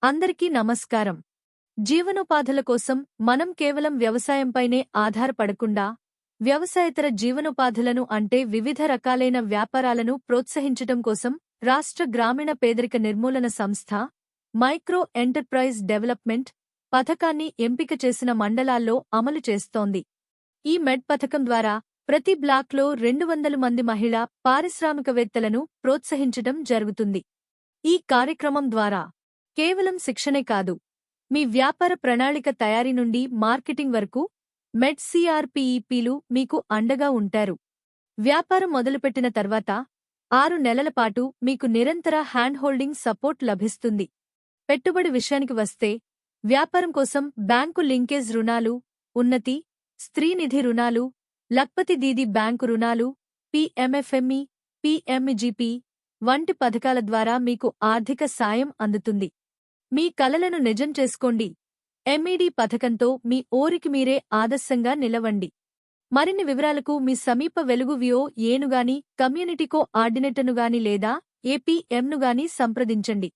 అందరికీ నమస్కారం. జీవనోపాధుల కోసం మనం కేవలం వ్యవసాయంపైనే ఆధారపడకుండా, వ్యవసాయేతర జీవనోపాధులను అంటే వివిధ రకాలైన వ్యాపారాలను ప్రోత్సహించటం కోసం రాష్ట్ర గ్రామీణ పేదరిక నిర్మూలన సంస్థ మైక్రో ఎంటర్ప్రైజ్ డెవలప్మెంట్ పథకాన్ని ఎంపిక చేసిన మండలాల్లో అమలు చేస్తోంది. ఈ మెడ్ పథకం ద్వారా ప్రతి బ్లాక్లో 200 మంది మహిళా పారిశ్రామికవేత్తలను ప్రోత్సహించటం జరుగుతుంది. ఈ కార్యక్రమం ద్వారా కేవలం శిక్షణే కాదు, మీ వ్యాపార ప్రణాళిక తయారీ నుండి మార్కెటింగ్ వరకు మెడ్ సిఆర్పిఈపీలు మీకు అండగా ఉంటారు. వ్యాపారం మొదలుపెట్టిన తర్వాత 6 నెలల పాటు మీకు నిరంతర హ్యాండ్ హోల్డింగ్ సపోర్ట్ లభిస్తుంది. పెట్టుబడి విషయానికి వస్తే, వ్యాపారం కోసం బ్యాంకు లింకేజ్ రుణాలు, ఉన్నతి, స్త్రీనిధి రుణాలు, లఖ్పతి దీదీ బ్యాంకు రుణాలు, పీఎంఎఫ్ఎంఈ, పీఎంజీపీ వంటి పథకాల ద్వారా మీకు ఆర్థిక సాయం అందుతుంది. మీ కలలను నిజం చేసుకోండి. ఎంఈడీ పథకంతో మీ ఊరికి మీరే ఆదర్శంగా నిలవండి. మరిన్ని వివరాలకు మీ సమీప వెలుగు విఓ ఏనుగాని, కమ్యూనిటీ కోఆర్డినేటర్నుగాని లేదా ఏపీఎంనుగాని సంప్రదించండి.